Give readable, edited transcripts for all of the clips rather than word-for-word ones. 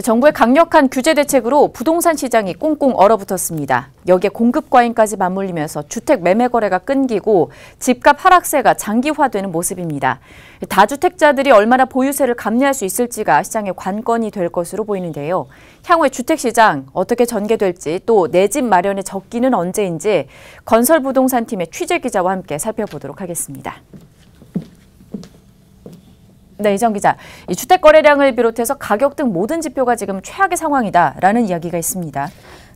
정부의 강력한 규제 대책으로 부동산 시장이 꽁꽁 얼어붙었습니다. 여기에 공급 과잉까지 맞물리면서 주택 매매 거래가 끊기고 집값 하락세가 장기화되는 모습입니다. 다주택자들이 얼마나 보유세를 감내할 수 있을지가 시장의 관건이 될 것으로 보이는데요. 향후에 주택시장 어떻게 전개될지 또 내 집 마련의 적기는 언제인지 건설부동산팀의 취재기자와 함께 살펴보도록 하겠습니다. 네, 이정 기자. 이 주택 거래량을 비롯해서 가격 등 모든 지표가 지금 최악의 상황이다라는 이야기가 있습니다.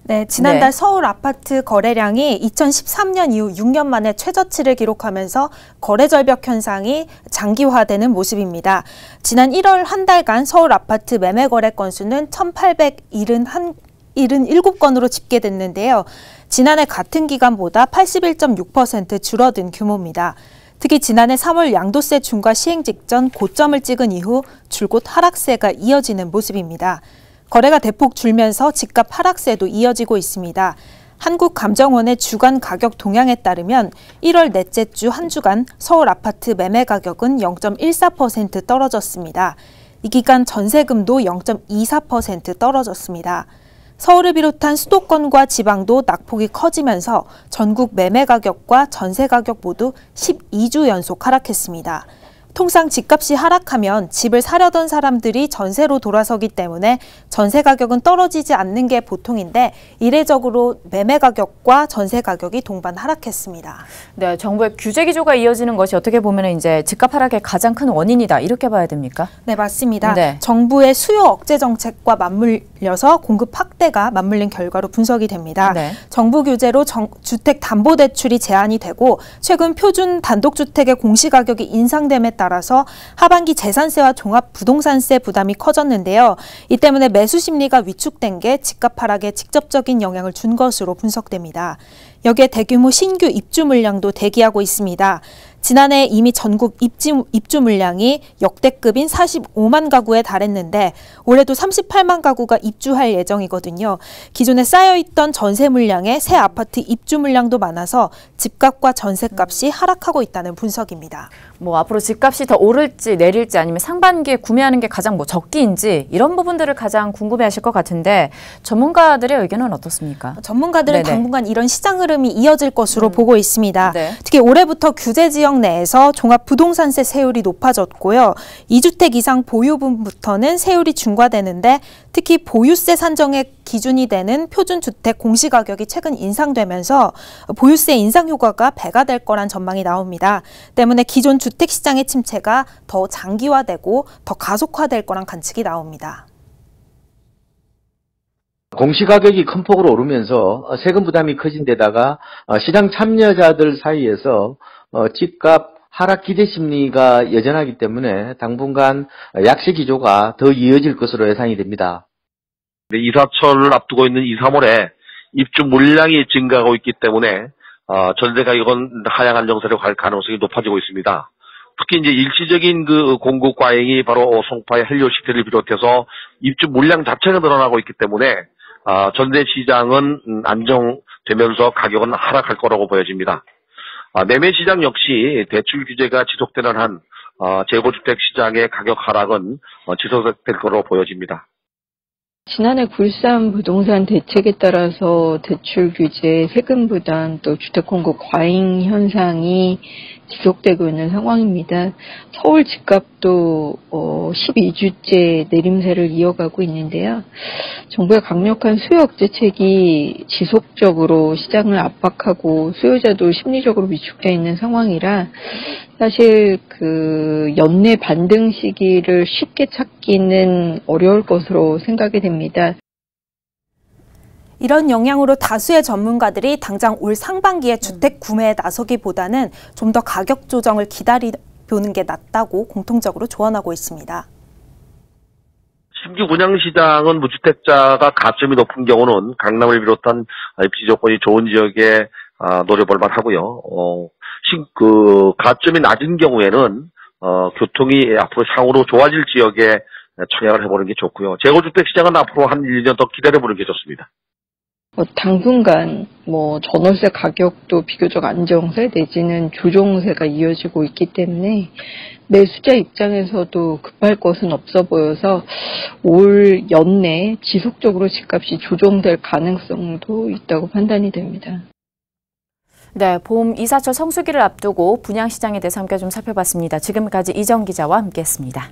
네, 지난달 서울 아파트 거래량이 2013년 이후 6년 만에 최저치를 기록하면서 거래 절벽 현상이 장기화되는 모습입니다. 지난 1월 한 달간 서울 아파트 매매 거래 건수는 1,877건으로 집계됐는데요. 지난해 같은 기간보다 81.6% 줄어든 규모입니다. 특히 지난해 3월 양도세 중과 시행 직전 고점을 찍은 이후 줄곧 하락세가 이어지는 모습입니다. 거래가 대폭 줄면서 집값 하락세도 이어지고 있습니다. 한국감정원의 주간 가격 동향에 따르면 1월 넷째 주 한 주간 서울 아파트 매매 가격은 0.14% 떨어졌습니다. 이 기간 전세금도 0.24% 떨어졌습니다. 서울을 비롯한 수도권과 지방도 낙폭이 커지면서 전국 매매 가격과 전세 가격 모두 12주 연속 하락했습니다. 통상 집값이 하락하면 집을 사려던 사람들이 전세로 돌아서기 때문에 전세 가격은 떨어지지 않는 게 보통인데 이례적으로 매매 가격과 전세 가격이 동반 하락했습니다. 네, 정부의 규제 기조가 이어지는 것이 어떻게 보면 이제 집값 하락의 가장 큰 원인이다 이렇게 봐야 됩니까? 네, 맞습니다. 네. 정부의 수요 억제 정책과 맞물려서 공급 확대가 맞물린 결과로 분석이 됩니다. 네. 정부 규제로 주택담보대출이 제한이 되고 최근 표준 단독주택의 공시가격이 인상됨에 따라서 하반기 재산세와 종합부동산세 부담이 커졌는데요. 이 때문에 매수 심리가 위축된 게 집값 하락에 직접적인 영향을 준 것으로 분석됩니다. 여기에 대규모 신규 입주 물량도 대기하고 있습니다. 지난해 이미 전국 입주 물량이 역대급인 45만 가구에 달했는데 올해도 38만 가구가 입주할 예정이거든요. 기존에 쌓여있던 전세 물량에 새 아파트 입주 물량도 많아서 집값과 전세값이 하락하고 있다는 분석입니다. 앞으로 집값이 더 오를지 내릴지 아니면 상반기에 구매하는 게 가장 적기인지 이런 부분들을 가장 궁금해하실 것 같은데 전문가들의 의견은 어떻습니까? 전문가들은 당분간 이런 시장 흐름이 이어질 것으로 보고 있습니다. 네. 특히 올해부터 규제 지역 내에서 종합부동산세 세율이 높아졌고요. 2주택 이상 보유분부터는 세율이 중과되는데 특히 보유세 산정의 기준이 되는 표준주택 공시가격이 최근 인상되면서 보유세 인상 효과가 배가 될 거란 전망이 나옵니다. 때문에 기존 주택시장의 침체가 더 장기화되고 더 가속화될 거란 관측이 나옵니다. 공시가격이 큰 폭으로 오르면서 세금 부담이 커진 데다가 시장 참여자들 사이에서 집값 하락 기대 심리가 여전하기 때문에 당분간 약세 기조가 더 이어질 것으로 예상이 됩니다. 이사철을 앞두고 있는 2, 3월에 입주 물량이 증가하고 있기 때문에 전세 가격은 하향 안정세로 갈 가능성이 높아지고 있습니다. 특히 이제 일시적인 그 공급 과잉이 바로 송파의 헬리오 시티를 비롯해서 입주 물량 자체가 늘어나고 있기 때문에 전세 시장은 안정되면서 가격은 하락할 거라고 보여집니다. 매매 시장 역시 대출 규제가 지속되는 한 재고주택 시장의 가격 하락은 지속될 거로 보여집니다. 지난해 9.13 부동산 대책에 따라서 대출 규제, 세금 부담, 또 주택 공급 과잉 현상이 지속되고 있는 상황입니다. 서울 집값도 12주째 내림세를 이어가고 있는데요. 정부의 강력한 수요 억제책이 지속적으로 시장을 압박하고 수요자도 심리적으로 위축되어 있는 상황이라 사실 그 연내 반등 시기를 쉽게 찾기는 어려울 것으로 생각이 됩니다. 이런 영향으로 다수의 전문가들이 당장 올 상반기에 주택 구매에 나서기보다는 좀 더 가격 조정을 기다려보는 게 낫다고 공통적으로 조언하고 있습니다. 신규 분양시장은 무주택자가 가점이 높은 경우는 강남을 비롯한 입지 조건이 좋은 지역에 노려볼 만하고요. 가점이 낮은 경우에는 교통이 앞으로 향후로 좋아질 지역에 청약을 해보는 게 좋고요. 재고주택 시장은 앞으로 한 1년 더 기다려보는 게 좋습니다. 당분간 전월세 가격도 비교적 안정세 내지는 조정세가 이어지고 있기 때문에 매수자 입장에서도 급할 것은 없어 보여서 올 연내 지속적으로 집값이 조정될 가능성도 있다고 판단이 됩니다. 네, 봄 이사철 성수기를 앞두고 분양시장에 대해서 함께 좀 살펴봤습니다. 지금까지 이정 기자와 함께했습니다.